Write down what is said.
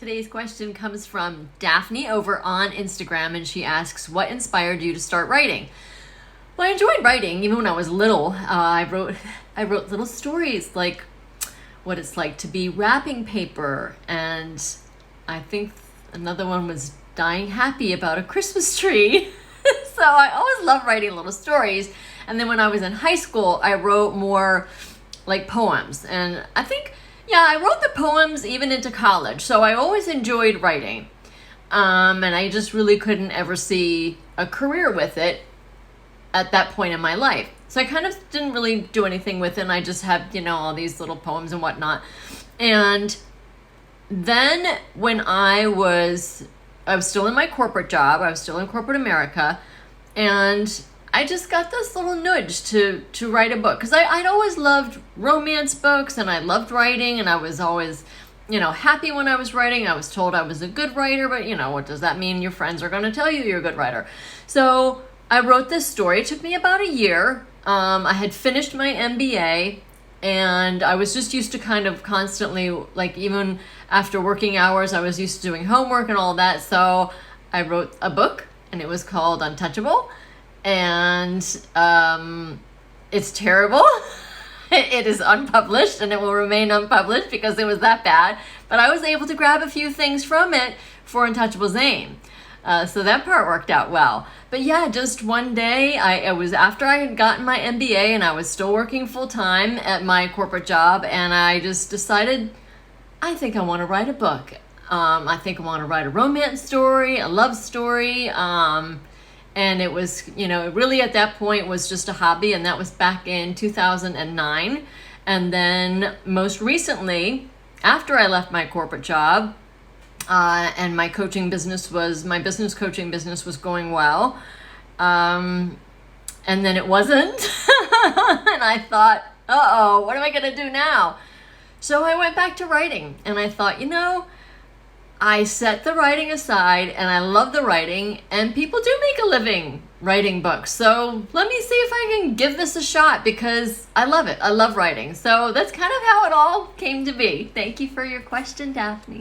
Today's question comes from Daphne over on Instagram, and she asks, what inspired you to start writing? Well, I enjoyed writing even when I was little. I wrote little stories like what it's like to be wrapping paper, and I think another one was dying happy about a Christmas tree. So I always loved writing little stories. And then when I was in high school, I wrote more like poems. And I think, I wrote the poems even into college. So I always enjoyed writing. And I just really couldn't ever see a career with it at that point in my life. So I kind of didn't really do anything with it. And I just had, all these little poems and whatnot. And then when I was still in my corporate job, I was still in corporate America, and I just got this little nudge to write a book. Because I'd always loved romance books, and I loved writing, and I was always, happy when I was writing. I was told I was a good writer, but, what does that mean? Your friends are going to tell you you're a good writer. So I wrote this story. It took me about a year. I had finished my MBA, and I was just used to kind of constantly, like even after working hours, I was used to doing homework and all that. So I wrote a book, and it was called Untouchable. And it's terrible. It is unpublished, and it will remain unpublished because it was that bad. But I was able to grab a few things from it for Untouchable's name. So that part worked out well. But yeah, just one day, it was after I had gotten my MBA, and I was still working full time at my corporate job, and I just decided, I think I want to write a book. I think I want to write a romance story, a love story. And it was, it really at that point was just a hobby, and that was back in 2009. And then most recently, after I left my corporate job, and my business coaching business was going well. And then it wasn't. And I thought, what am I going to do now? So I went back to writing, and I thought, I set the writing aside, and I love the writing, and people do make a living writing books. So let me see if I can give this a shot, because I love it. I love writing. So that's kind of how it all came to be. Thank you for your question, Daphne.